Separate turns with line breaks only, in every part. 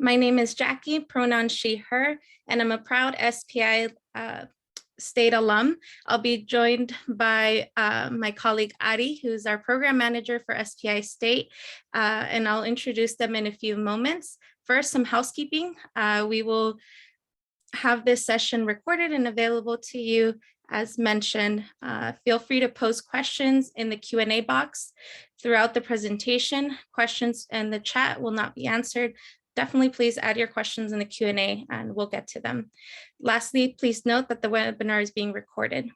My name is Jackie, pronoun she, her, and I'm a proud SPI state alum. I'll be joined by my colleague Ari, who's our program manager for SPI State, and I'll introduce them in a few moments. First, some housekeeping. We will have this session recorded and available to you. As mentioned, feel free to post questions in the Q&A box throughout the presentation. Questions in the chat will not be answered. Definitely please add your questions in the Q&A and we'll get to them. Lastly, please note that the webinar is being recorded.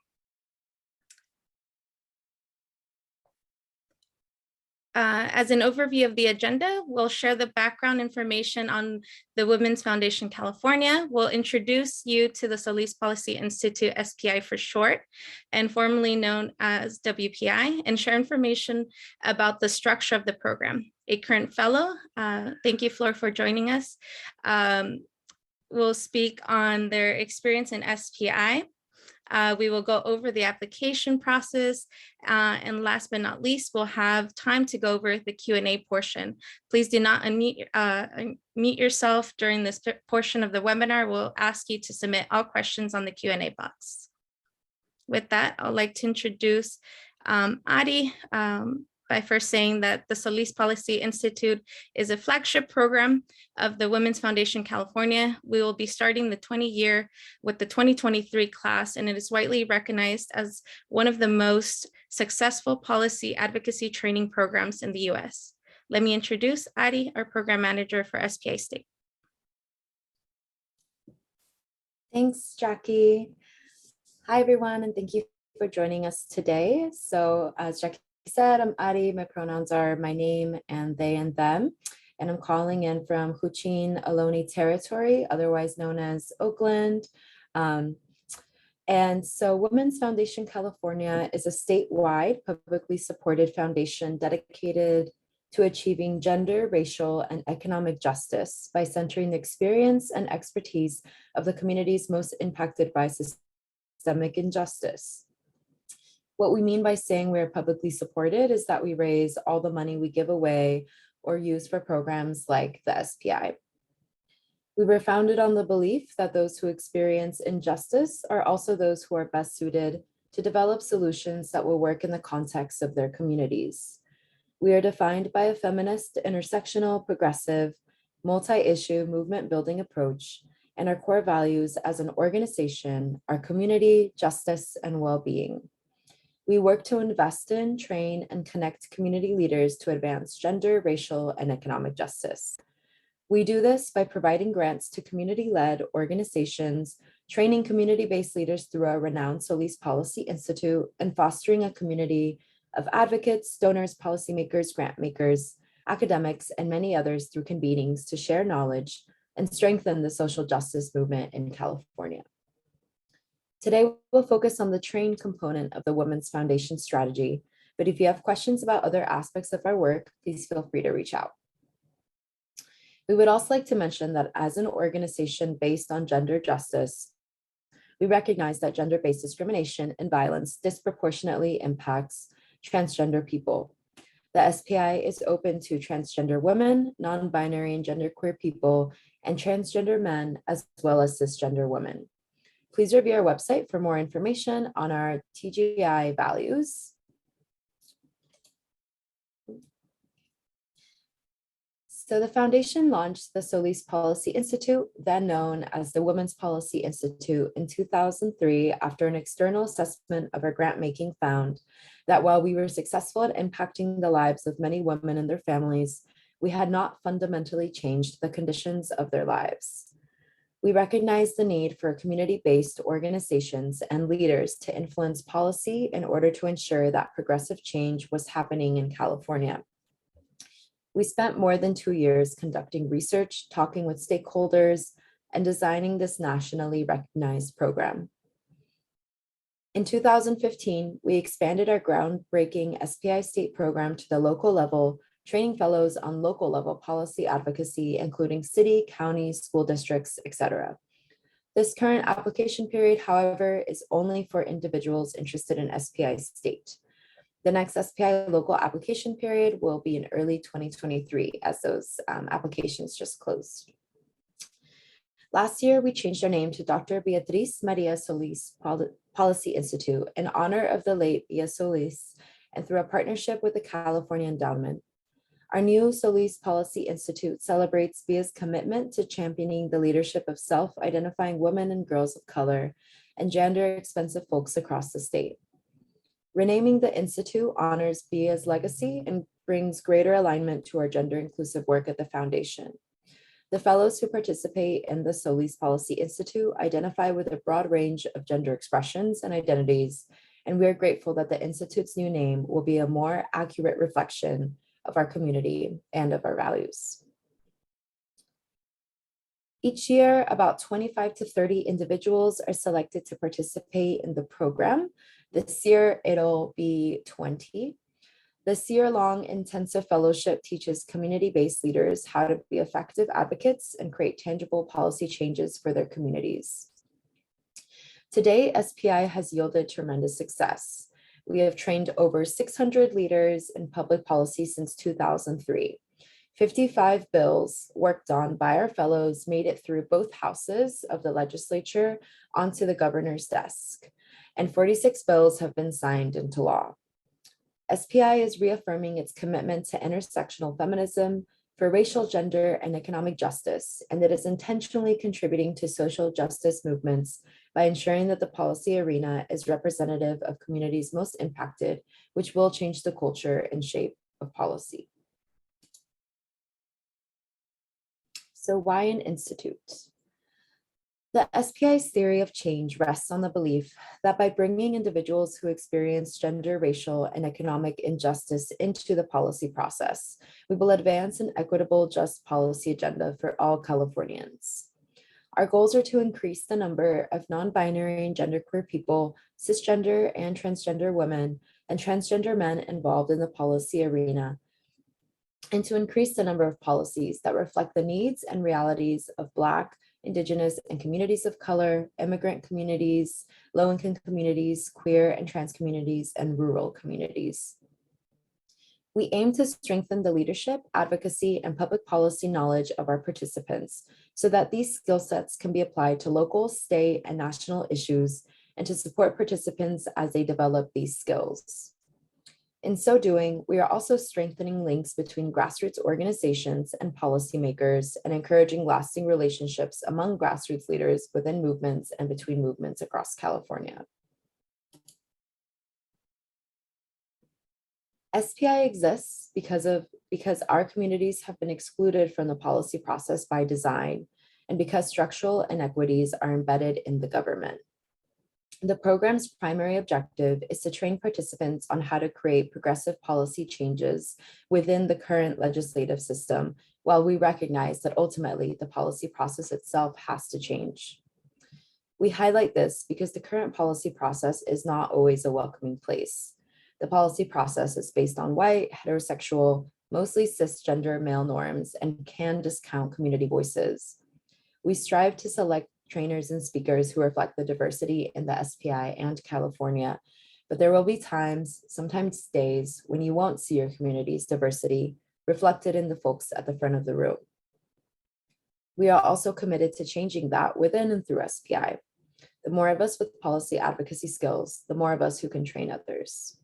As an overview of the agenda, we'll share the background information on the Women's Foundation California. We'll introduce you to the Solis Policy Institute, SPI for short, and formerly known as WPI, and share information about the structure of the program. A current fellow, thank you, Flor, for joining us, will speak on their experience in SPI. We will go over the application process, and last but not least, we'll have time to go over the Q&A portion. Please do not unmute yourself during this portion of the webinar. We'll ask you to submit all questions on the Q&A box. With that, I'd like to introduce Ari by first saying that the Solis Policy Institute is a flagship program of the Women's Foundation California. We will be starting the 20-year with the 2023 class, and it is widely recognized as one of the most successful policy advocacy training programs in the US. Let me introduce Ari, our program manager for SPI State.
Thanks, Jackie. Hi, everyone, and thank you for joining us today. So as Jackie said, I'm Ari. My pronouns are my name and they and them. And I'm calling in from Huchin Ohlone territory, otherwise known as Oakland. And so Women's Foundation California is a statewide, publicly supported foundation dedicated to achieving gender, racial, and economic justice by centering the experience and expertise of the communities most impacted by systemic injustice. What we mean by saying we're publicly supported is that we raise all the money we give away or use for programs like the SPI. We were founded on the belief that those who experience injustice are also those who are best suited to develop solutions that will work in the context of their communities. We are defined by a feminist, intersectional, progressive, multi-issue movement building approach, and our core values as an organization are community, justice, and well-being. We work to invest in, train, and connect community leaders to advance gender, racial, and economic justice. We do this by providing grants to community-led organizations, training community-based leaders through our renowned Solis Policy Institute, and fostering a community of advocates, donors, policymakers, grant makers, academics, and many others through convenings to share knowledge and strengthen the social justice movement in California. Today, we'll focus on the train component of the Women's Foundation strategy, but if you have questions about other aspects of our work, please feel free to reach out. We would also like to mention that as an organization based on gender justice, we recognize that gender-based discrimination and violence disproportionately impacts transgender people. The SPI is open to transgender women, non-binary and genderqueer people, and transgender men, as well as cisgender women. Please review our website for more information on our TGI values. So the foundation launched the Solis Policy Institute, then known as the Women's Policy Institute, in 2003 after an external assessment of our grant making found that while we were successful at impacting the lives of many women and their families, we had not fundamentally changed the conditions of their lives. We recognize the need for community-based organizations and leaders to influence policy in order to ensure that progressive change was happening in California. We spent more than 2 years conducting research, talking with stakeholders, and designing this nationally recognized program. In 2015, we expanded our groundbreaking SPI state program to the local level, training fellows on local level policy advocacy, including city, county, school districts, etc. This current application period, however, is only for individuals interested in SPI state. The next SPI local application period will be in early 2023 as those applications just closed. Last year, we changed our name to Dr. Beatriz María Solís Policy Institute in honor of the late Bia Solis and through a partnership with the California Endowment. Our new Solis Policy Institute celebrates Bia's commitment to championing the leadership of self-identifying women and girls of color and gender-expensive folks across the state. Renaming the Institute honors Bia's legacy and brings greater alignment to our gender-inclusive work at the foundation. The fellows who participate in the Solis Policy Institute identify with a broad range of gender expressions and identities, and we are grateful that the Institute's new name will be a more accurate reflection of our community and of our values. Each year, about 25 to 30 individuals are selected to participate in the program. This year, it'll be 20. This year-long intensive fellowship teaches community-based leaders how to be effective advocates and create tangible policy changes for their communities. Today, SPI has yielded tremendous success. We have trained over 600 leaders in public policy since 2003. 55 bills worked on by our fellows made it through both houses of the legislature onto the governor's desk, and 46 bills have been signed into law. SPI is reaffirming its commitment to intersectional feminism for racial, gender, and economic justice, and it is intentionally contributing to social justice movements by ensuring that the policy arena is representative of communities most impacted, which will change the culture and shape of policy. So why an institute? The SPI's theory of change rests on the belief that by bringing individuals who experience gender, racial, and economic injustice into the policy process, we will advance an equitable, just policy agenda for all Californians. Our goals are to increase the number of non-binary and genderqueer people, cisgender and transgender women, and transgender men involved in the policy arena, and to increase the number of policies that reflect the needs and realities of Black, Indigenous and communities of color, immigrant communities, low-income communities, queer and trans communities, and rural communities. We aim to strengthen the leadership, advocacy, and public policy knowledge of our participants so that these skill sets can be applied to local, state, and national issues, and to support participants as they develop these skills. In so doing, we are also strengthening links between grassroots organizations and policymakers and encouraging lasting relationships among grassroots leaders within movements and between movements across California. SPI exists because our communities have been excluded from the policy process by design, and because structural inequities are embedded in the government. The program's primary objective is to train participants on how to create progressive policy changes within the current legislative system, while we recognize that ultimately the policy process itself has to change. We highlight this because the current policy process is not always a welcoming place. The policy process is based on white, heterosexual, mostly cisgender male norms and can discount community voices. We strive to select trainers and speakers who reflect the diversity in the SPI and California, but there will be times, sometimes days, when you won't see your community's diversity reflected in the folks at the front of the room. We are also committed to changing that within and through SPI. The more of us with policy advocacy skills, the more of us who can train others.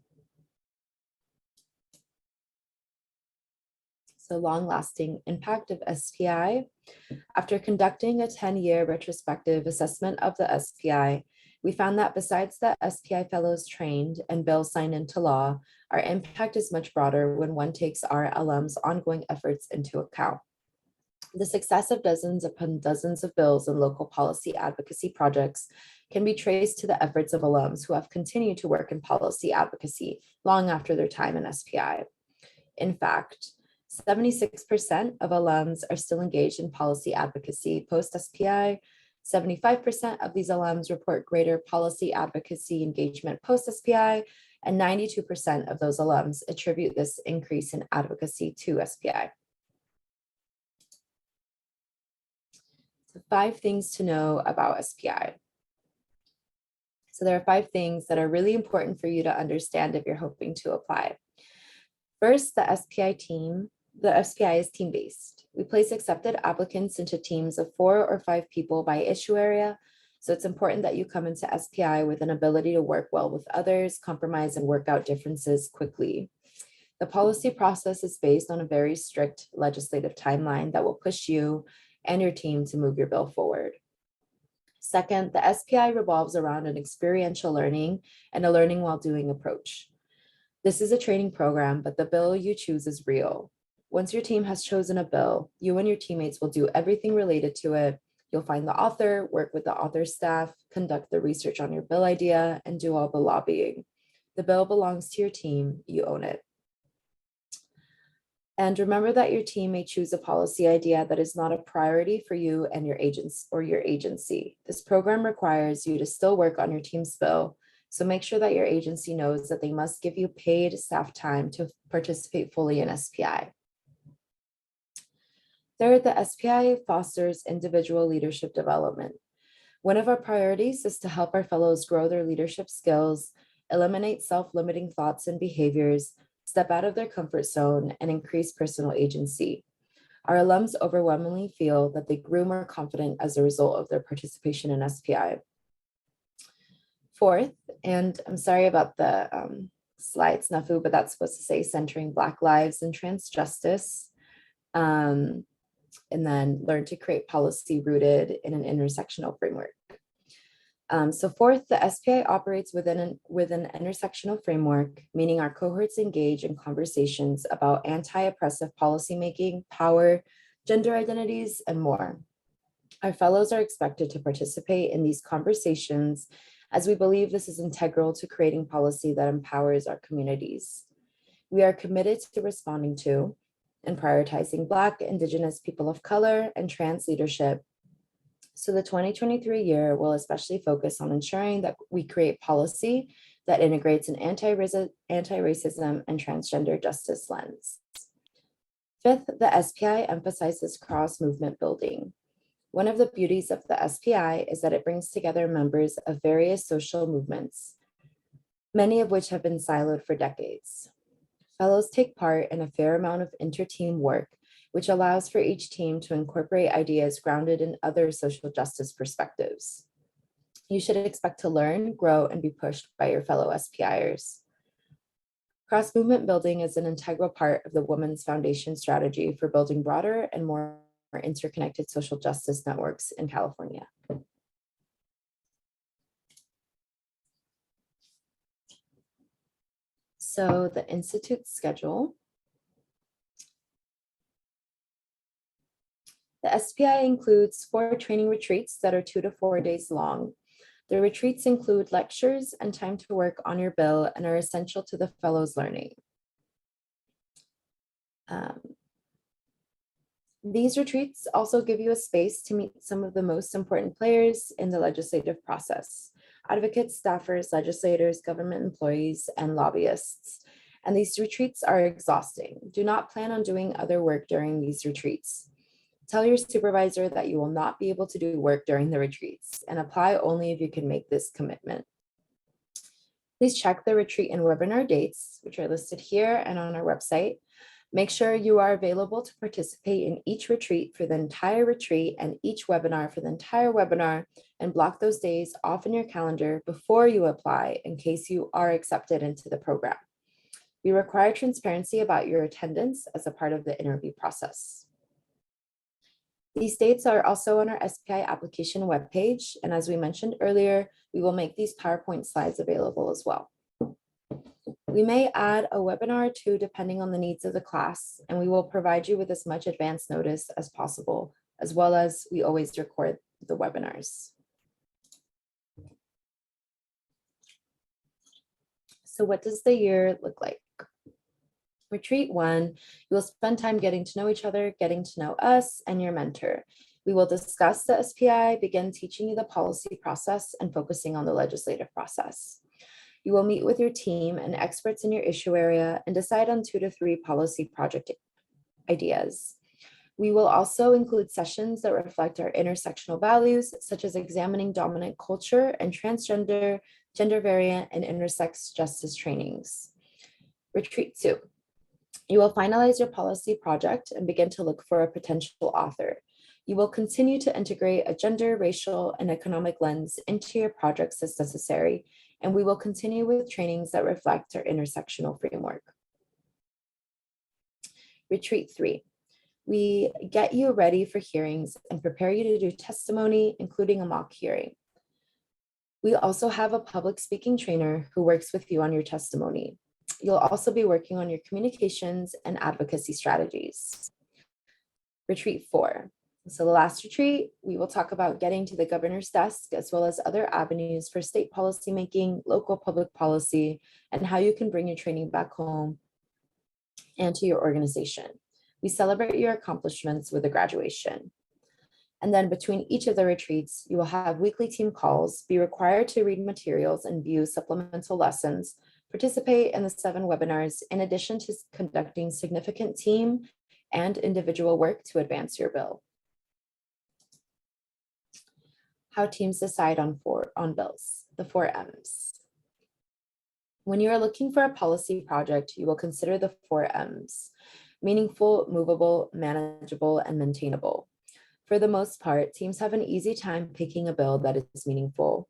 The long-lasting impact of SPI. After conducting a 10-year retrospective assessment of the SPI, we found that besides the SPI fellows trained and bills signed into law, our impact is much broader when one takes our alums' ongoing efforts into account. The success of dozens upon dozens of bills and local policy advocacy projects can be traced to the efforts of alums who have continued to work in policy advocacy long after their time in SPI. In fact, 76% of alums are still engaged in policy advocacy post-SPI. 75% of these alums report greater policy advocacy engagement post-SPI, and 92% of those alums attribute this increase in advocacy to SPI. So 5 things to know about SPI. So there are 5 things that are really important for you to understand if you're hoping to apply. First, the SPI is team-based. We place accepted applicants into teams of 4 or 5 people by issue area. So it's important that you come into SPI with an ability to work well with others, compromise, and work out differences quickly. The policy process is based on a very strict legislative timeline that will push you and your team to move your bill forward. Second, the SPI revolves around an experiential learning and a learning while doing approach. This is a training program, but the bill you choose is real. Once your team has chosen a bill, you and your teammates will do everything related to it. You'll find the author, work with the author's staff, conduct the research on your bill idea, and do all the lobbying. The bill belongs to your team, you own it. And remember that your team may choose a policy idea that is not a priority for you and your agents or your agency. This program requires you to still work on your team's bill, so make sure that your agency knows that they must give you paid staff time to participate fully in SPI. Third, the SPI fosters individual leadership development. One of our priorities is to help our fellows grow their leadership skills, eliminate self-limiting thoughts and behaviors, step out of their comfort zone, and increase personal agency. Our alums overwhelmingly feel that they grew more confident as a result of their participation in SPI. Fourth, and I'm sorry about the slide snafu, but that's supposed to say centering Black lives and trans justice. And then learn to create policy rooted in an intersectional framework. So fourth, the SPI operates within an intersectional framework, meaning our cohorts engage in conversations about anti-oppressive policymaking, power, gender identities, and more. Our fellows are expected to participate in these conversations as we believe this is integral to creating policy that empowers our communities. We are committed to responding to and prioritizing Black, Indigenous, people of color, and trans leadership. So the 2023 year will especially focus on ensuring that we create policy that integrates an anti-racism and transgender justice lens. Fifth, the SPI emphasizes cross-movement building. One of the beauties of the SPI is that it brings together members of various social movements, many of which have been siloed for decades. Fellows take part in a fair amount of inter-team work, which allows for each team to incorporate ideas grounded in other social justice perspectives. You should expect to learn, grow, and be pushed by your fellow SPIers. Cross-movement building is an integral part of the Women's Foundation strategy for building broader and more interconnected social justice networks in California. So the Institute's schedule. The SPI includes 4 training retreats that are 2 to 4 days long. The retreats include lectures and time to work on your bill and are essential to the fellows' learning. These retreats also give you a space to meet some of the most important players in the legislative process: advocates, staffers, legislators, government employees, and lobbyists. And these retreats are exhausting. Do not plan on doing other work during these retreats. Tell your supervisor that you will not be able to do work during the retreats, and apply only if you can make this commitment. Please check the retreat and webinar dates, which are listed here and on our website. Make sure you are available to participate in each retreat for the entire retreat and each webinar for the entire webinar, and block those days off in your calendar before you apply in case you are accepted into the program. We require transparency about your attendance as a part of the interview process. These dates are also on our SPI application webpage, and as we mentioned earlier, we will make these PowerPoint slides available as well. We may add a webinar or two depending on the needs of the class, and we will provide you with as much advance notice as possible, as well as we always record the webinars. So what does the year look like? Retreat 1, you will spend time getting to know each other, getting to know us and your mentor. We will discuss the SPI, begin teaching you the policy process, and focusing on the legislative process. You will meet with your team and experts in your issue area and decide on 2 to 3 policy project ideas. We will also include sessions that reflect our intersectional values, such as examining dominant culture and transgender, gender variant, and intersex justice trainings. Retreat 2. You will finalize your policy project and begin to look for a potential author. You will continue to integrate a gender, racial, and economic lens into your projects as necessary, and we will continue with trainings that reflect our intersectional framework. Retreat 3. We get you ready for hearings and prepare you to do testimony, including a mock hearing. We also have a public speaking trainer who works with you on your testimony. You'll also be working on your communications and advocacy strategies. Retreat 4. So the last retreat, we will talk about getting to the governor's desk, as well as other avenues for state policymaking, local public policy, and how you can bring your training back home and to your organization. We celebrate your accomplishments with a graduation. And then between each of the retreats, you will have weekly team calls, be required to read materials and view supplemental lessons, participate in the 7 webinars, in addition to conducting significant team and individual work to advance your bill. How teams decide on bills, the 4 M's. When you are looking for a policy project, you will consider the 4 M's: meaningful, movable, manageable, and maintainable. For the most part, teams have an easy time picking a bill that is meaningful.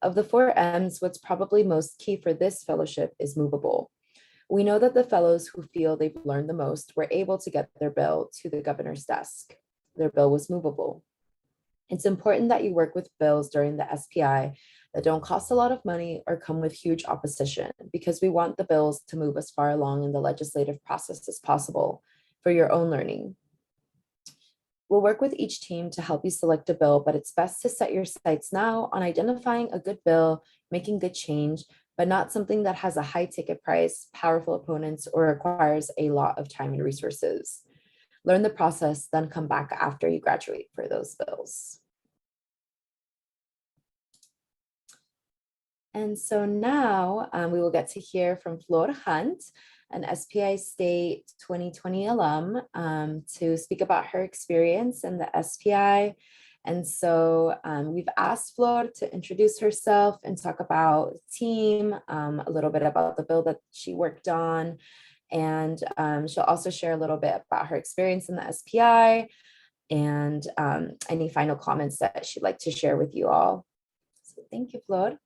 Of the 4 M's, what's probably most key for this fellowship is movable. We know that the fellows who feel they've learned the most were able to get their bill to the governor's desk. Their bill was movable. It's important that you work with bills during the SPI that don't cost a lot of money or come with huge opposition, because we want the bills to move as far along in the legislative process as possible for your own learning. We'll work with each team to help you select a bill, but it's best to set your sights now on identifying a good bill, making good change, but not something that has a high ticket price, powerful opponents, or requires a lot of time and resources. Learn the process, then come back after you graduate for those bills. And so now we will get to hear from Flor Hunt, an SPI State 2020 alum, to speak about her experience in the SPI. And so we've asked Flor to introduce herself and talk about team, a little bit about the bill that she worked on. And she'll also share a little bit about her experience in the SPI and any final comments that she'd like to share with you all. So thank you, Flor.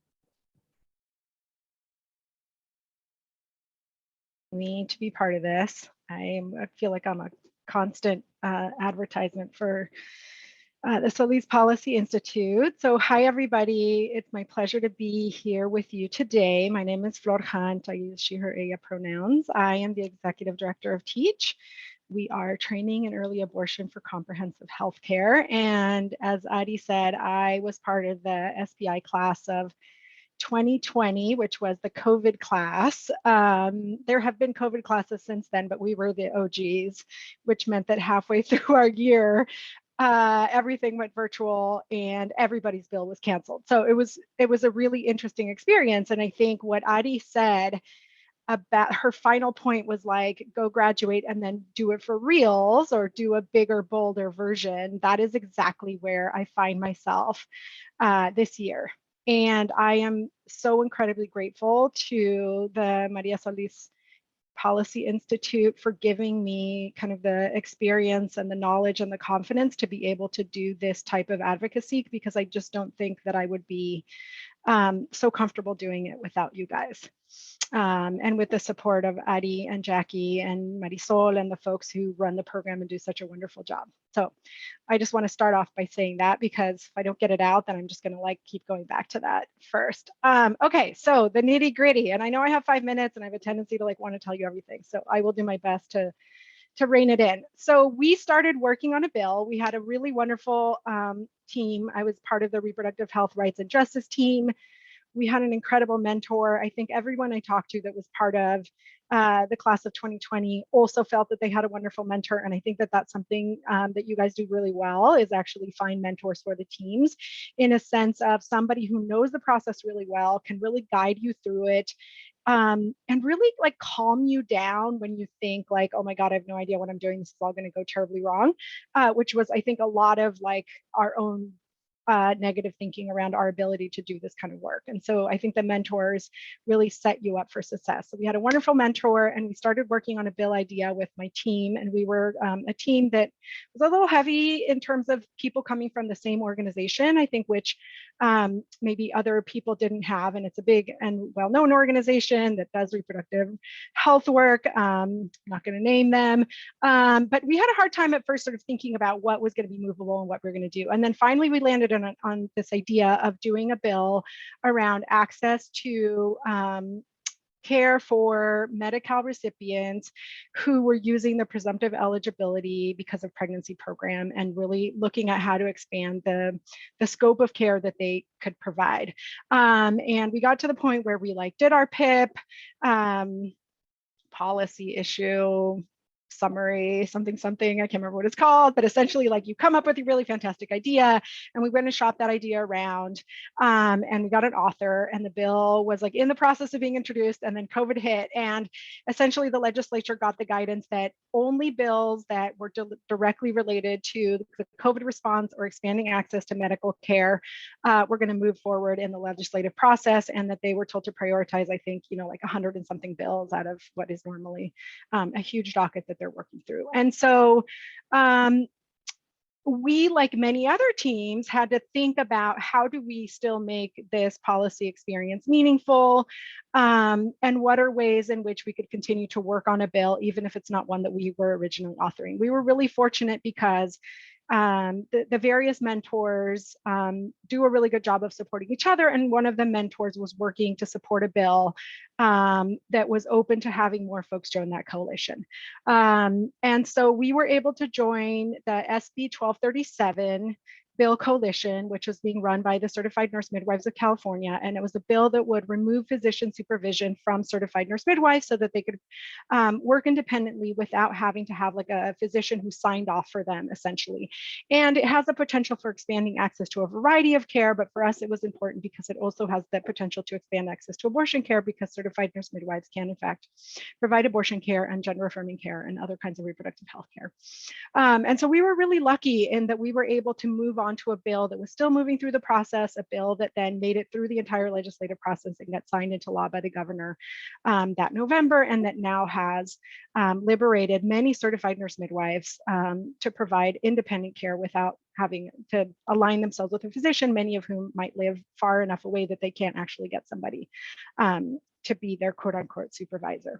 Me to be part of this. I feel like I'm a constant advertisement for the Solis Policy Institute. So hi, everybody. It's my pleasure to be here with you today. My name is Flor Hunt. I use she, her, ella pronouns. I am the Executive Director of TEACH. We are training in early abortion for comprehensive health care. And as Adi said, I was part of the SPI class of 2020, which was the COVID class. There have been COVID classes since then, but we were the OGs, which meant that halfway through our year, everything went virtual and everybody's bill was canceled. So it was a really interesting experience. And I think what Adi said about her final point was like, go graduate and then do it for reals or do a bigger, bolder version. That is exactly where I find myself this year. And I am so incredibly grateful to the María Solís Policy Institute for giving me kind of the experience and the knowledge and the confidence to be able to do this type of advocacy, because I just don't think that I would be so comfortable doing it without you guys. And with the support of Adi and Jackie and Marisol and the folks who run the program and do such a wonderful job. So I just want to start off by saying that, because if I don't get it out, then I'm just going to like keep going back to that first. Okay, so the nitty gritty, and I know I have 5 minutes and I have a tendency to like want to tell you everything. So I will do my best to rein it in. So we started working on a bill. We had a really wonderful team. I was part of the reproductive health rights and justice team. We had an incredible mentor. I think everyone I talked to that was part of the class of 2020 also felt that they had a wonderful mentor. And I think that that's something that you guys do really well, is actually find mentors for the teams, in a sense of somebody who knows the process really well, can really guide you through it, and really like calm you down when you think like, oh my God, I have no idea what I'm doing. This is all going to go terribly wrong, which was, I think, a lot of like our own negative thinking around our ability to do this kind of work. And so I think the mentors really set you up for success. So we had a wonderful mentor, and we started working on a bill idea with my team. And we were a team that was a little heavy in terms of people coming from the same organization, I think, which maybe other people didn't have. And it's a big and well-known organization that does reproductive health work. I'm not going to name them, but we had a hard time at first sort of thinking about what was going to be movable and what we we're going to do. And then finally we landed on this idea of doing a bill around access to care for Medi-Cal recipients who were using the presumptive eligibility because of pregnancy program, and really looking at how to expand the scope of care that they could provide. And we got to the point where we did our PIP, policy issue, summary, something, I can't remember what it's called, but essentially you come up with a really fantastic idea, and we went and shopped that idea around, and we got an author, and the bill was in the process of being introduced, and then COVID hit, and essentially the legislature got the guidance that only bills that were directly related to the COVID response or expanding access to medical care were going to move forward in the legislative process, and that they were told to prioritize, I think, 100 and something bills out of what is normally a huge docket that they're working through. And so we, like many other teams, had to think about how do we still make this policy experience meaningful, and what are ways in which we could continue to work on a bill, even if it's not one that we were originally authoring. We were really fortunate because the various mentors do a really good job of supporting each other, and one of the mentors was working to support a bill that was open to having more folks join that coalition. And so we were able to join the SB 1237 bill coalition, which was being run by the Certified Nurse Midwives of California. And it was a bill that would remove physician supervision from certified nurse midwives so that they could work independently without having to have a physician who signed off for them, essentially. And it has the potential for expanding access to a variety of care, but for us, it was important because it also has the potential to expand access to abortion care, because certified nurse midwives can, in fact, provide abortion care and gender affirming care and other kinds of reproductive health care. And so we were really lucky in that we were able to move on to a bill that was still moving through the process, a bill that then made it through the entire legislative process and got signed into law by the governor that November, and that now has liberated many certified nurse midwives to provide independent care without having to align themselves with a physician, many of whom might live far enough away that they can't actually get somebody to be their quote unquote supervisor.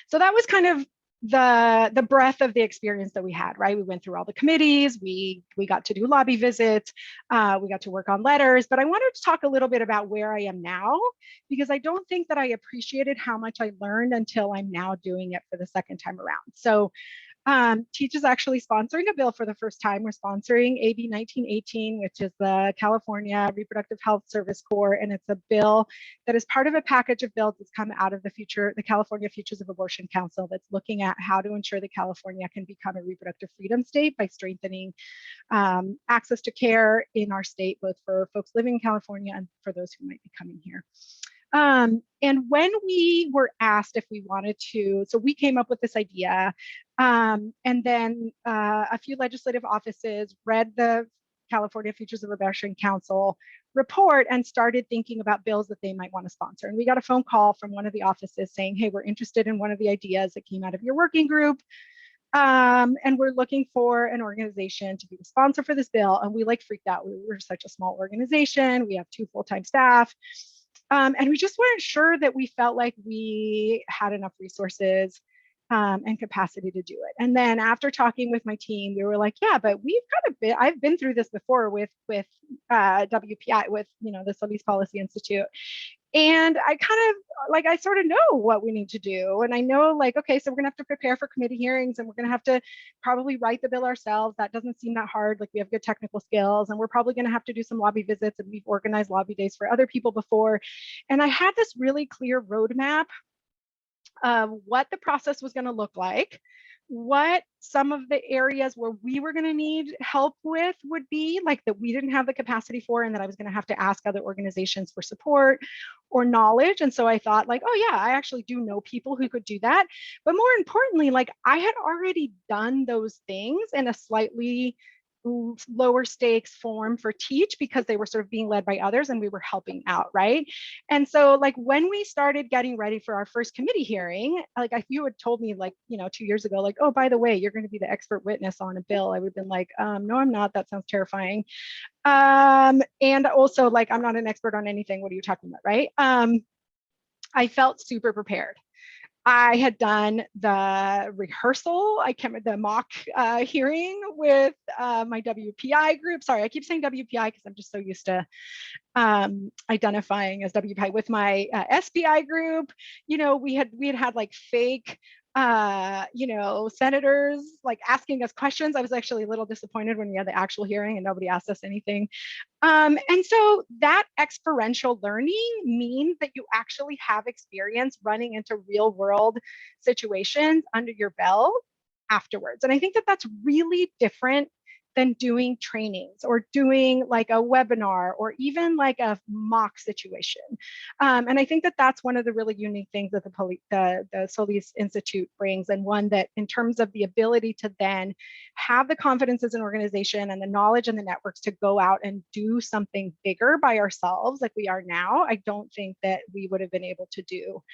So that was kind of the breadth of the experience that we had, right? We went through all the committees, we got to do lobby visits, we got to work on letters, but I wanted to talk a little bit about where I am now, because I don't think that I appreciated how much I learned until I'm now doing it for the second time around. So TEACH is actually sponsoring a bill for the first time. We're sponsoring AB 1918, which is the California Reproductive Health Service Corps, and it's a bill that is part of a package of bills that's come out of the California Futures of Abortion Council, that's looking at how to ensure that California can become a reproductive freedom state by strengthening access to care in our state, both for folks living in California and for those who might be coming here. And when we were asked if we wanted to, so we came up with this idea, and then a few legislative offices read the California Futures of Abortion Council report and started thinking about bills that they might want to sponsor. And we got a phone call from one of the offices saying, hey, we're interested in one of the ideas that came out of your working group. And we're looking for an organization to be the sponsor for this bill. And we freaked out. We were such a small organization. We have 2 full-time staff. And we just weren't sure that we felt like we had enough resources and capacity to do it. And then after talking with my team, we were like, yeah, but I've been through this before with WPI, with the Solis Policy Institute. And I sort of know what we need to do. And I know okay, so we're gonna have to prepare for committee hearings, and we're gonna have to probably write the bill ourselves. That doesn't seem that hard. We have good technical skills, and we're probably gonna have to do some lobby visits, and we've organized lobby days for other people before. And I had this really clear roadmap of what the process was gonna look like, what some of the areas where we were going to need help with would be, that we didn't have the capacity for, and that I was going to have to ask other organizations for support or knowledge. And so I thought oh yeah, I actually do know people who could do that. But more importantly, I had already done those things in a slightly lower stakes form for teach because they were sort of being led by others and we were helping out, right? And so like when we started getting ready for our first committee hearing, like if you had told me like, 2 years ago, like, oh, by the way, you're going to be the expert witness on a bill, I would have been like, no, I'm not. That sounds terrifying. And also like, I'm not an expert on anything. What are you talking about, right? I felt super prepared. I had done the rehearsal. I came at the mock hearing with my WPI group. Sorry, I keep saying WPI because I'm just so used to identifying as WPI with my SPI group. We had like fake senators like asking us questions. I was actually a little disappointed when we had the actual hearing and nobody asked us anything. And so that experiential learning means that you actually have experience running into real world situations under your belt afterwards. And I think that that's really different than doing trainings or doing like a webinar or even like a mock situation. And I think that that's one of the really unique things that the Solis Institute brings, and one that in terms of the ability to then have the confidence as an organization and the knowledge and the networks to go out and do something bigger by ourselves like we are now, I don't think that we would have been able to do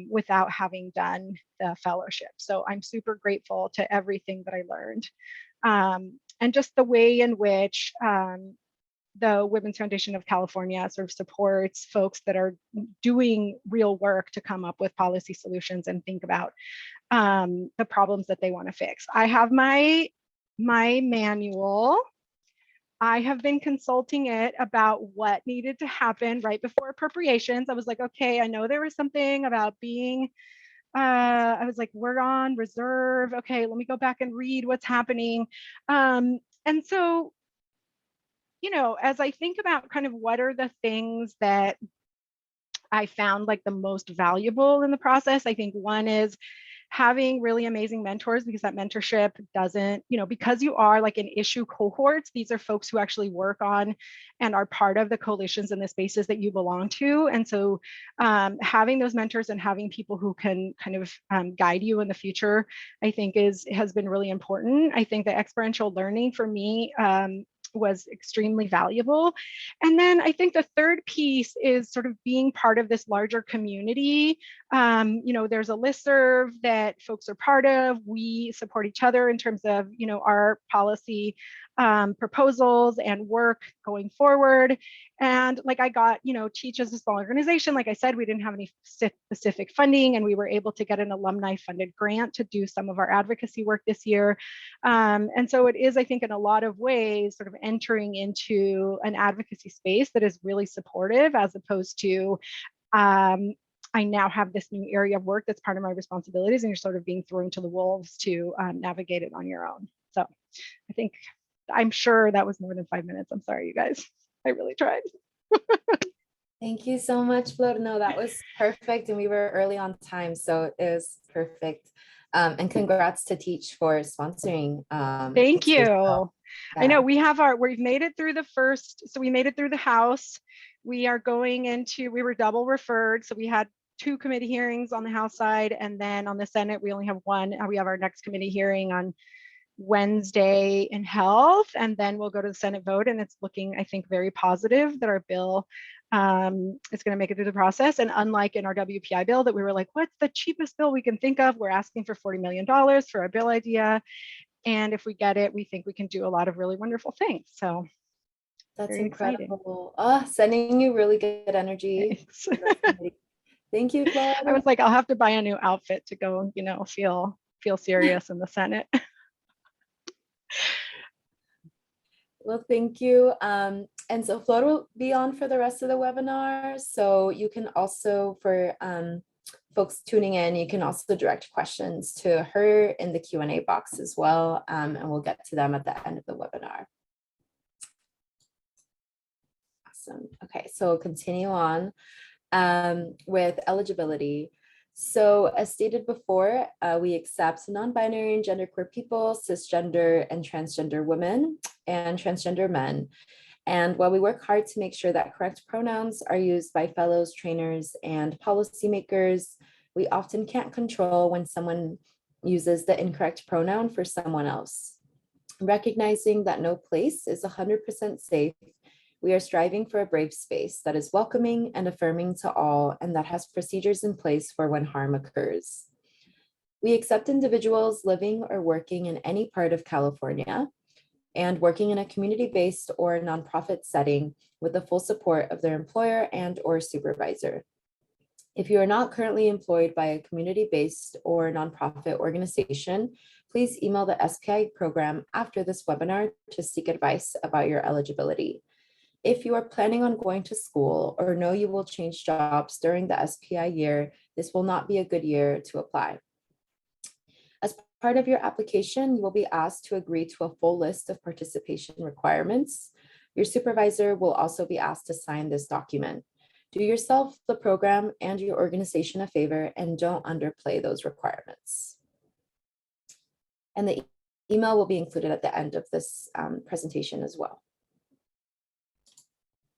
without having done the fellowship. So I'm super grateful to everything that I learned. And just the way in which the Women's Foundation of California sort of supports folks that are doing real work to come up with policy solutions and think about the problems that they want to fix. I have my manual. I have been consulting it about what needed to happen right before appropriations. I was like, okay, I know there was something about being I was like, we're on reserve. Okay, let me go back and read what's happening. And so, as I think about kind of what are the things that I found like the most valuable in the process, I think one is having really amazing mentors, because that mentorship doesn't, because you are like in issue cohorts, these are folks who actually work on and are part of the coalitions and the spaces that you belong to. And so having those mentors and having people who can kind of guide you in the future, I think has been really important. I think the experiential learning for me was extremely valuable. And then I think the third piece is sort of being part of this larger community. There's a listserv that folks are part of. We support each other in terms of, our policy proposals and work going forward. And like I got, Teach as a small organization. Like I said, we didn't have any specific funding, and we were able to get an alumni funded grant to do some of our advocacy work this year. And so it is, I think, in a lot of ways, sort of entering into an advocacy space that is really supportive, as opposed to, I now have this new area of work that's part of my responsibilities, and you're sort of being thrown to the wolves to navigate it on your own. So I think, I'm sure that was more than 5 minutes. I'm sorry, you guys. I really tried.
Thank you so much, Flor. No, that was perfect. And we were early on time, so it was perfect. And congrats to Teach for sponsoring.
Thank you.
Yeah.
I know we've made it through the first, so we made it through the House. We are going into, we were double referred. So we had 2 committee hearings on the House side, and then on the Senate, we only have 1. We have our next committee hearing on Wednesday in Health, and then we'll go to the Senate vote, and it's looking, I think, very positive that our bill is going to make it through the process. And unlike in our WPI bill that we were like, what's the cheapest bill we can think of? We're asking for $40 million for our bill idea. And if we get it, we think we can do a lot of really wonderful things. So
that's incredible. Sending you really good energy. Thank you, Flor.
I was like, I'll have to buy a new outfit to go, feel serious in the Senate.
Well, thank you. And so Flor will be on for the rest of the webinar. So you can also, for folks tuning in, you can also direct questions to her in the Q&A box as well. And we'll get to them at the end of the webinar. Awesome. Okay, so we'll continue on with eligibility. So as stated before, we accept non-binary and genderqueer people, cisgender and transgender women, and transgender men. And while we work hard to make sure that correct pronouns are used by fellows, trainers, and policymakers, we often can't control when someone uses the incorrect pronoun for someone else. Recognizing that no place is 100% safe, we are striving for a brave space that is welcoming and affirming to all and that has procedures in place for when harm occurs. We accept individuals living or working in any part of California and working in a community-based or nonprofit setting with the full support of their employer and or supervisor. If you are not currently employed by a community-based or nonprofit organization, please email the SPI program after this webinar to seek advice about your eligibility. If you are planning on going to school or know you will change jobs during the SPI year, this will not be a good year to apply. As part of your application, you will be asked to agree to a full list of participation requirements. Your supervisor will also be asked to sign this document. Do yourself, the program, and your organization a favor and don't underplay those requirements. And the email will be included at the end of this presentation as well.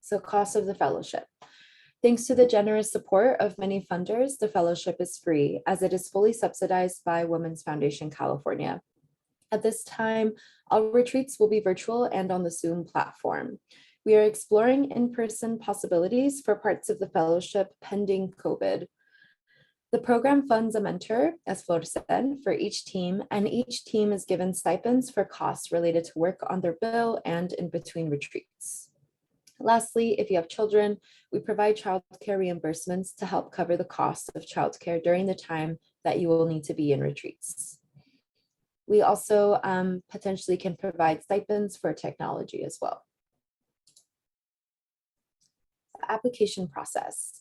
So, cost of the fellowship. Thanks to the generous support of many funders, the fellowship is free as it is fully subsidized by Women's Foundation California. At this time, all retreats will be virtual and on the Zoom platform. We are exploring in-person possibilities for parts of the fellowship pending COVID. The program funds a mentor, as Flor said, for each team, and each team is given stipends for costs related to work on their bill and in between retreats. Lastly, if you have children, we provide childcare reimbursements to help cover the cost of childcare during the time that you will need to be in retreats. We also potentially can provide stipends for technology as well. The application process.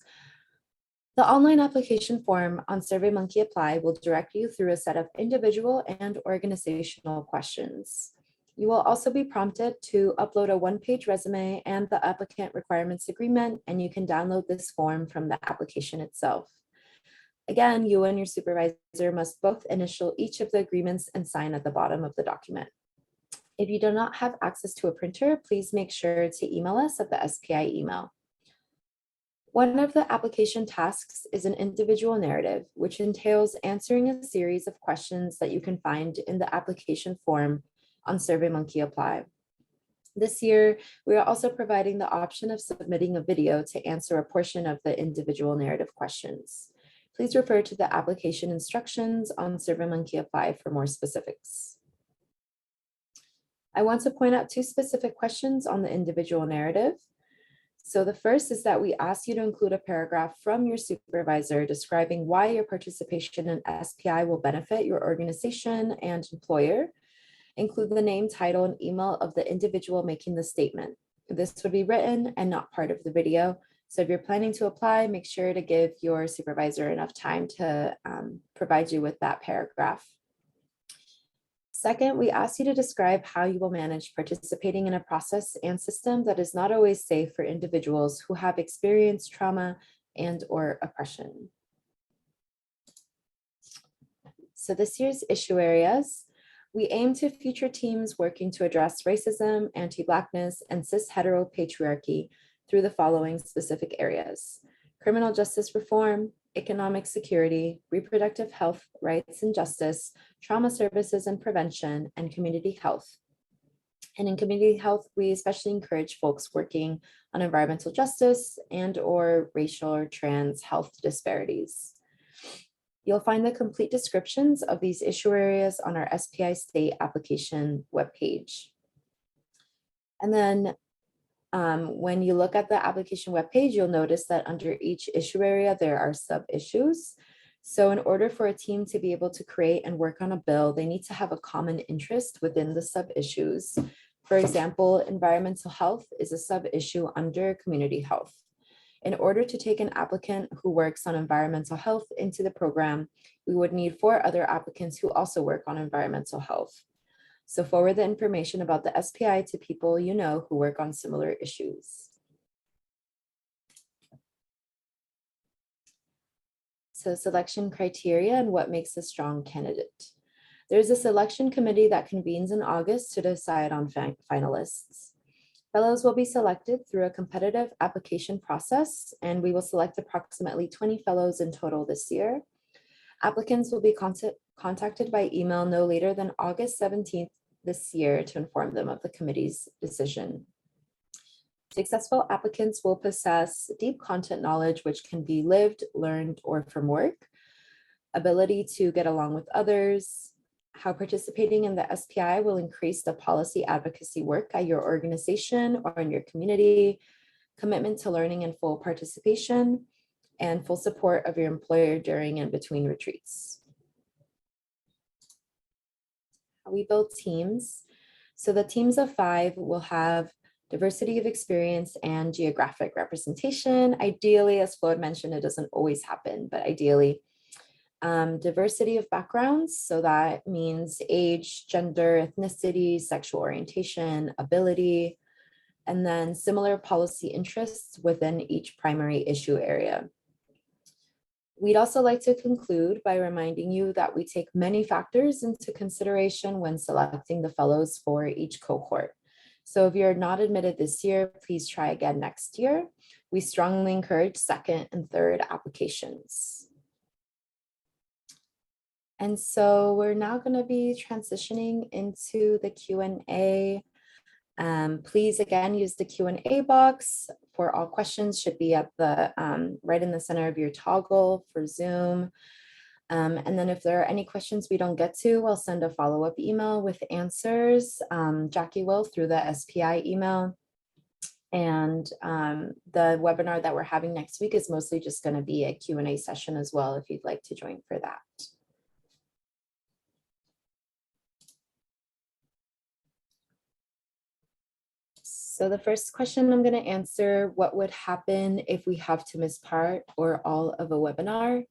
The online application form on SurveyMonkey Apply will direct you through a set of individual and organizational questions. You will also be prompted to upload a one-page resume and the applicant requirements agreement, and you can download this form from the application itself. Again, you and your supervisor must both initial each of the agreements and sign at the bottom of the document. If you do not have access to a printer, please make sure to email us at the SPI email. One of the application tasks is an individual narrative, which entails answering a series of questions that you can find in the application form on SurveyMonkey Apply. This year, we are also providing the option of submitting a video to answer a portion of the individual narrative questions. Please refer to the application instructions on SurveyMonkey Apply for more specifics. I want to point out two specific questions on the individual narrative. So the first is that we ask you to include a paragraph from your supervisor describing why your participation in SPI will benefit your organization and employer. Include the name, title, and email of the individual making the statement. This would be written and not part of the video. So if you're planning to apply, make sure to give your supervisor enough time to provide you with that paragraph. Second, we ask you to describe how you will manage participating in a process and system that is not always safe for individuals who have experienced trauma and or oppression. So this year's issue areas. We aim to feature teams working to address racism, anti-Blackness, and cis-hetero patriarchy through the following specific areas: criminal justice reform, economic security, reproductive health, rights and justice, trauma services and prevention, and community health. And in community health, we especially encourage folks working on environmental justice and or racial or trans health disparities. You'll find the complete descriptions of these issue areas on our SPI state application webpage. And then when you look at the application webpage, you'll notice that under each issue area, there are sub-issues. So in order for a team to be able to create and work on a bill, they need to have a common interest within the sub-issues. For example, environmental health is a sub-issue under community health. In order to take an applicant who works on environmental health into the program, we would need 4 other applicants who also work on environmental health. So forward the information about the SPI to people you know who work on similar issues. So selection criteria and what makes a strong candidate. There's a selection committee that convenes in August to decide on finalists. Fellows will be selected through a competitive application process, and we will select approximately 20 fellows in total this year. Applicants will be contacted by email no later than August 17th this year to inform them of the committee's decision. Successful applicants will possess deep content knowledge, which can be lived, learned, or from work, ability to get along with others, how participating in the SPI will increase the policy advocacy work at your organization or in your community, commitment to learning and full participation, and full support of your employer during and between retreats. We build teams. So the teams of 5 will have diversity of experience and geographic representation. Ideally, as Flo had mentioned, it doesn't always happen, but ideally, diversity of backgrounds. So that means age, gender, ethnicity, sexual orientation, ability, and then similar policy interests within each primary issue area. We'd also like to conclude by reminding you that we take many factors into consideration when selecting the fellows for each cohort. So if you're not admitted this year, please try again next year. We strongly encourage second and third applications. And so we're now going to be transitioning into the Q&A. Please again use the Q&A box for all questions, should be at the right in the center of your toggle for Zoom. And then if there are any questions we don't get to, I'll send a follow-up email with answers. Jackie will through the SPI email. And the webinar that we're having next week is mostly just going to be a Q&A session as well, if you'd like to join for that. So the first question I'm going to answer, what would happen if we have to miss part or all of a webinar?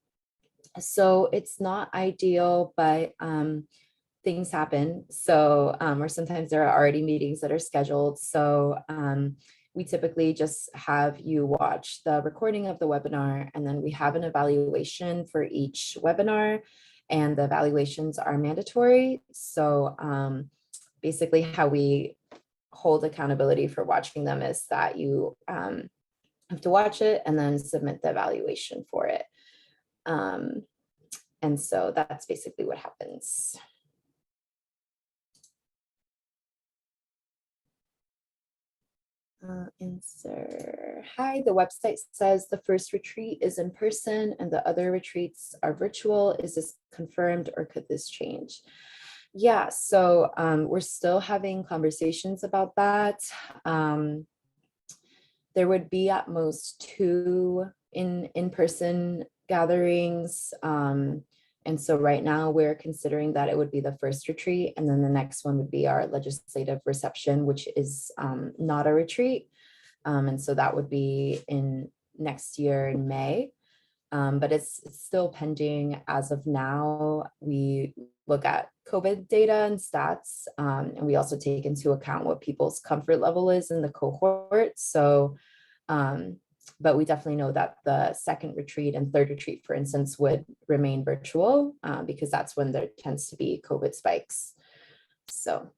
So it's not ideal, but things happen. So, or sometimes there are already meetings that are scheduled. So we typically just have you watch the recording of the webinar, and then we have an evaluation for each webinar, and the evaluations are mandatory. So basically how we hold accountability for watching them is that you have to watch it and then submit the evaluation for it. And so that's basically what happens. Answer. Hi, the website says the first retreat is in person and the other retreats are virtual. Is this confirmed or could this change? Yeah, so we're still having conversations about that. There would be at most 2 in-person gatherings. And so right now we're considering that it would be the first retreat, and then the next one would be our legislative reception, which is not a retreat. And so that would be in next year in May. But it's still pending as of now. We look at COVID data and stats, and we also take into account what people's comfort level is in the cohort. So, but we definitely know that the second retreat and third retreat, for instance, would remain virtual because that's when there tends to be COVID spikes. So.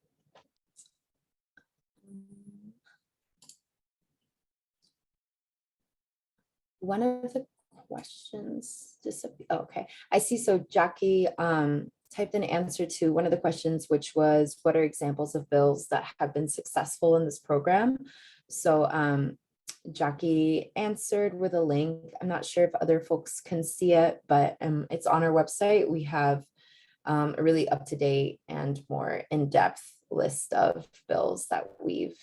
One of the questions disappeared. Oh, okay, I see. So Jackie typed an answer to one of the questions, which was, what are examples of bills that have been successful in this program? So Jackie answered with a link. I'm not sure if other folks can see it, but it's on our website. We have a really up-to-date and more in-depth list of bills that we've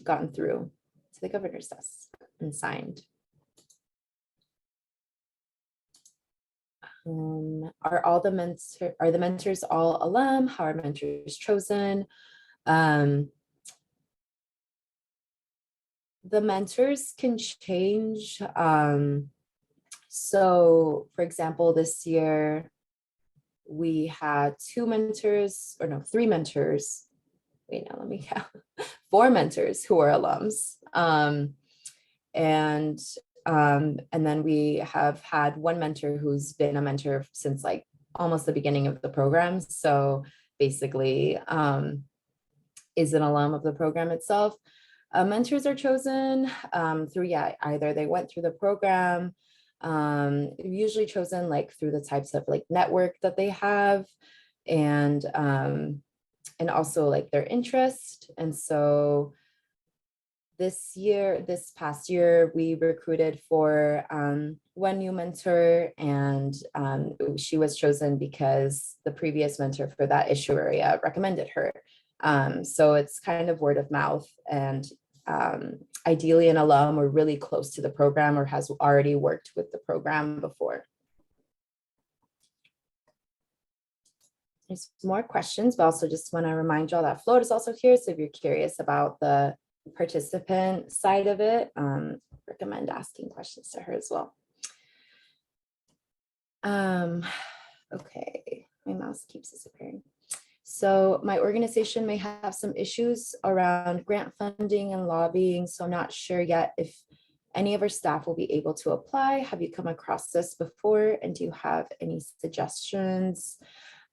gotten through to the governor's desk and signed. Are the mentors all alum? How are mentors chosen? The mentors can change. So for example, this year we had 2 mentors, or no, 3 mentors. Wait, now let me count. 4 mentors who are alums. And then we have had 1 mentor who's been a mentor since like almost the beginning of the program. So basically is an alum of the program itself. Mentors are chosen through, either they went through the program, usually chosen like through the types of like network that they have. And and also like their interest. And so this past year, we recruited for one new mentor, and she was chosen because the previous mentor for that issue area recommended her. So it's kind of word of mouth, and ideally an alum or really close to the program or has already worked with the program before. There's more questions, but also just want to remind y'all that Floyd is also here. So if you're curious about the participant side of it, recommend asking questions to her as well. Okay, my mouse keeps disappearing. So my organization may have some issues around grant funding and lobbying, so I'm not sure yet if any of our staff will be able to apply. Have you come across this before, and do you have any suggestions?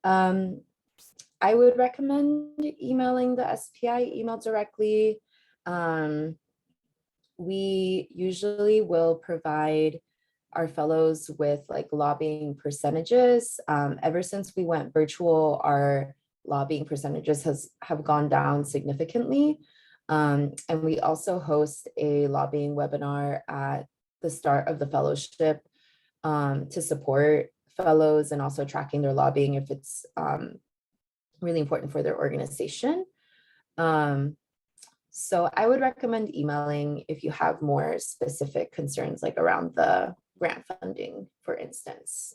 I would recommend emailing the SPI email directly. We usually will provide our fellows with like lobbying percentages. Ever since we went virtual, our lobbying percentages have gone down significantly. And we also host a lobbying webinar at the start of the fellowship to support fellows and also tracking their lobbying if it's really important for their organization. So I would recommend emailing if you have more specific concerns, like around the grant funding, for instance.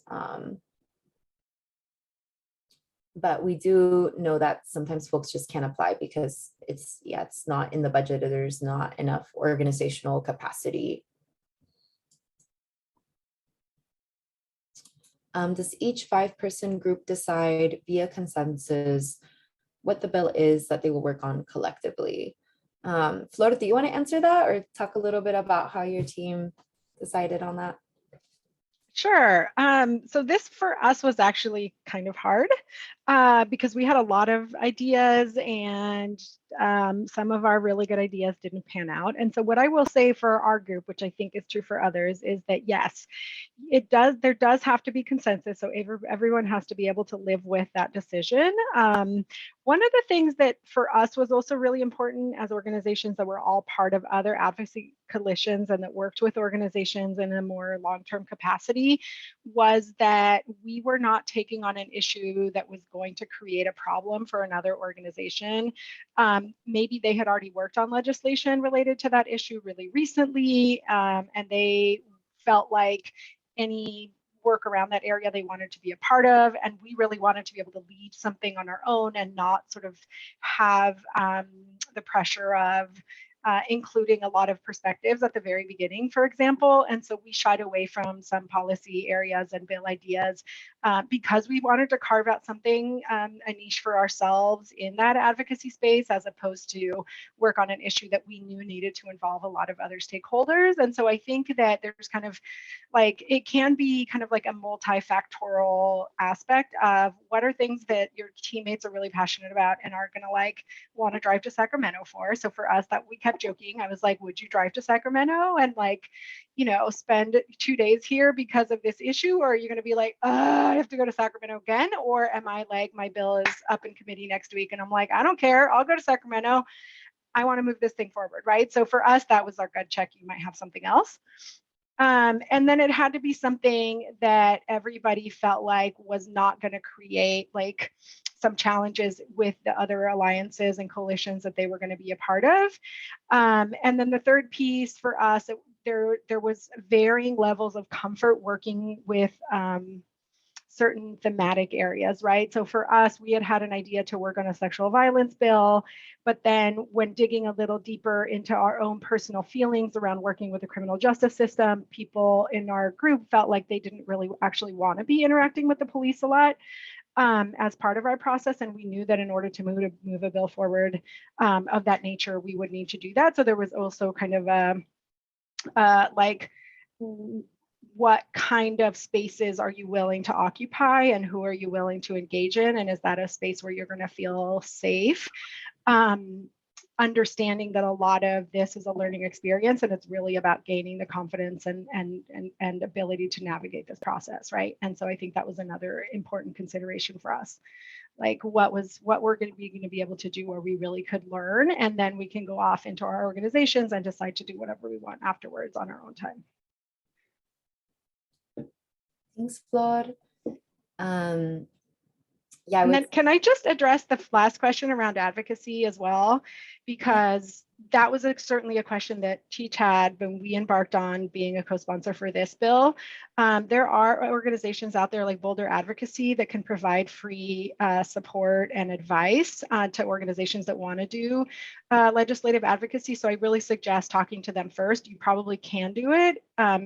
But we do know that sometimes folks just can't apply because it's not in the budget, or there's not enough organizational capacity. Does each 5-person group decide via consensus what the bill is that they will work on collectively? Flor, do you want to answer that or talk a little bit about how your team decided on that?
Sure. So this for us was actually kind of hard because we had a lot of ideas, and some of our really good ideas didn't pan out. And so what I will say for our group, which I think is true for others, is that yes, there does have to be consensus. So everyone has to be able to live with that decision. One of the things that for us was also really important as organizations that were all part of other advocacy coalitions and that worked with organizations in a more long-term capacity was that we were not taking on an issue that was going to create a problem for another organization. Maybe they had already worked on legislation related to that issue really recently, and they felt like any work around that area they wanted to be a part of, and we really wanted to be able to lead something on our own and not sort of have the pressure of including a lot of perspectives at the very beginning, for example. And so we shied away from some policy areas and bill ideas because we wanted to carve out something, a niche for ourselves in that advocacy space, as opposed to work on an issue that we knew needed to involve a lot of other stakeholders. And so I think that there's kind of like, it can be kind of like a multifactorial aspect of what are things that your teammates are really passionate about and are gonna like want to drive to Sacramento for. So for us, that we kept joking. I was like, would you drive to Sacramento and like, you know, spend 2 days here because of this issue? Or are you going to be like, I have to go to Sacramento again? Or am I like, my bill is up in committee next week and I'm like, I don't care, I'll go to Sacramento. I want to move this thing forward, right? So for us, that was our gut check. You might have something else. And then it had to be something that everybody felt like was not going to create like some challenges with the other alliances and coalitions that they were going to be a part of. And then the third piece for us, there was varying levels of comfort working with certain thematic areas, right? So for us, we had an idea to work on a sexual violence bill, but then when digging a little deeper into our own personal feelings around working with the criminal justice system, people in our group felt like they didn't really actually want to be interacting with the police a lot as part of our process. And we knew that in order to move a bill forward of that nature, we would need to do that. So there was also kind of a like, what kind of spaces are you willing to occupy and who are you willing to engage in? And is that a space where you're going to feel safe? understanding that a lot of this is a learning experience, and it's really about gaining the confidence and ability to navigate this process, right? And so I think that was another important consideration for us. Like what we're going to be able to do where we really could learn, and then we can go off into our organizations and decide to do whatever we want afterwards on our own time.
Thanks, Flor. Yeah,
and then can I just address the last question around advocacy as well? Because that was certainly a question that Teach had when we embarked on being a co-sponsor for this bill. There are organizations out there like Boulder Advocacy that can provide free support and advice to organizations that want to do legislative advocacy. So I really suggest talking to them first. You probably can do it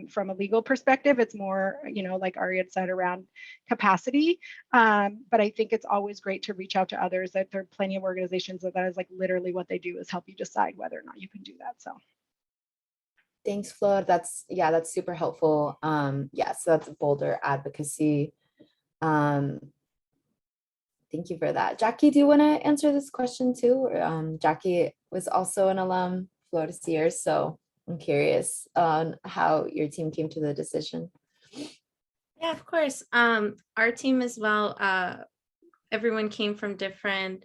from a legal perspective. It's more, like Ari had said, around capacity. But I think it's always great to reach out to others. That there are plenty of organizations that is like literally what they do is help you decide whether or not you can do that. So
thanks, Flor. That's super helpful. Yeah, so that's Boulder Advocacy. Thank you for that. Jackie, do you want to answer this question too? Jackie was also an alum, Flor this year, so I'm curious on how your team came to the decision.
Yeah, of course. Our team as well, everyone came from different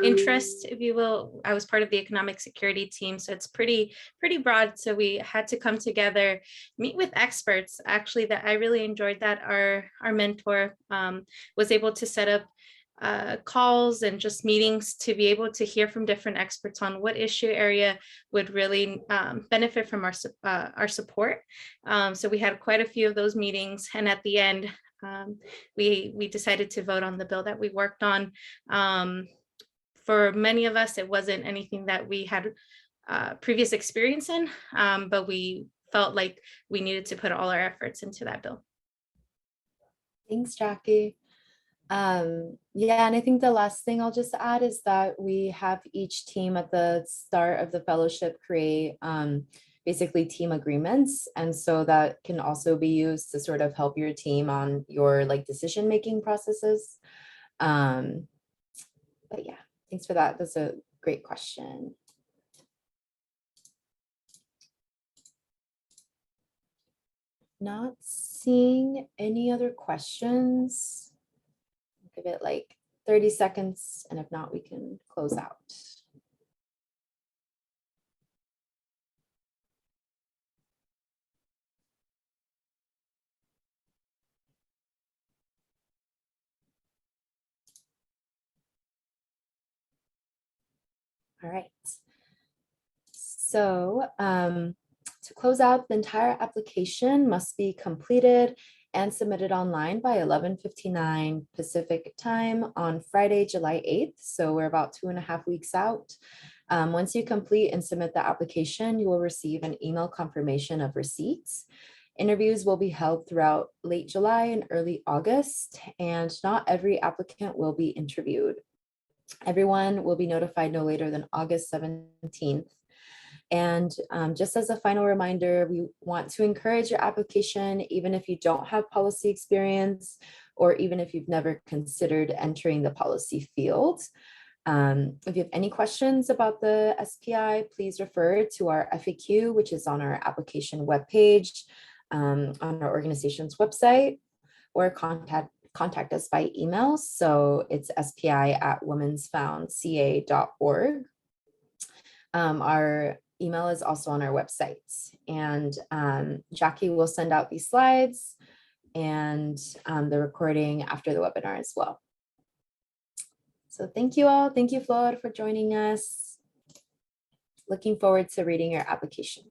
interests, if you will. I was part of the economic security team, so it's pretty broad. So we had to come together, meet with experts. Actually, that I really enjoyed that. Our mentor was able to set up calls and just meetings to be able to hear from different experts on what issue area would really benefit from our support. So we had quite a few of those meetings, and at the end, we decided to vote on the bill that we worked on. For many of us, it wasn't anything that we had previous experience in, but we felt like we needed to put all our efforts into that bill.
Thanks, Jackie. Yeah, and I think the last thing I'll just add is that we have each team at the start of the fellowship create basically team agreements. And so that can also be used to sort of help your team on your decision-making processes. But yeah, thanks for that. That's a great question. Not seeing any other questions. Give it like 30 seconds, and if not, we can close out. All right. So to close out, the entire application must be completed and submitted online by 11:59 Pacific time on Friday, July 8th. So we're about 2.5 weeks out. Once you complete and submit the application, you will receive an email confirmation of receipts. Interviews will be held throughout late July and early August, and not every applicant will be interviewed. Everyone will be notified no later than August 17th. And just as a final reminder, we want to encourage your application, even if you don't have policy experience, or even if you've never considered entering the policy field. If you have any questions about the SPI, please refer to our FAQ, which is on our application webpage, on our organization's website, or contact us by email. So it's spi@womensfoundca.org. Our email is also on our website, and Jackie will send out these slides and the recording after the webinar as well. So thank you all. Thank you, Flor, for joining us. Looking forward to reading your application.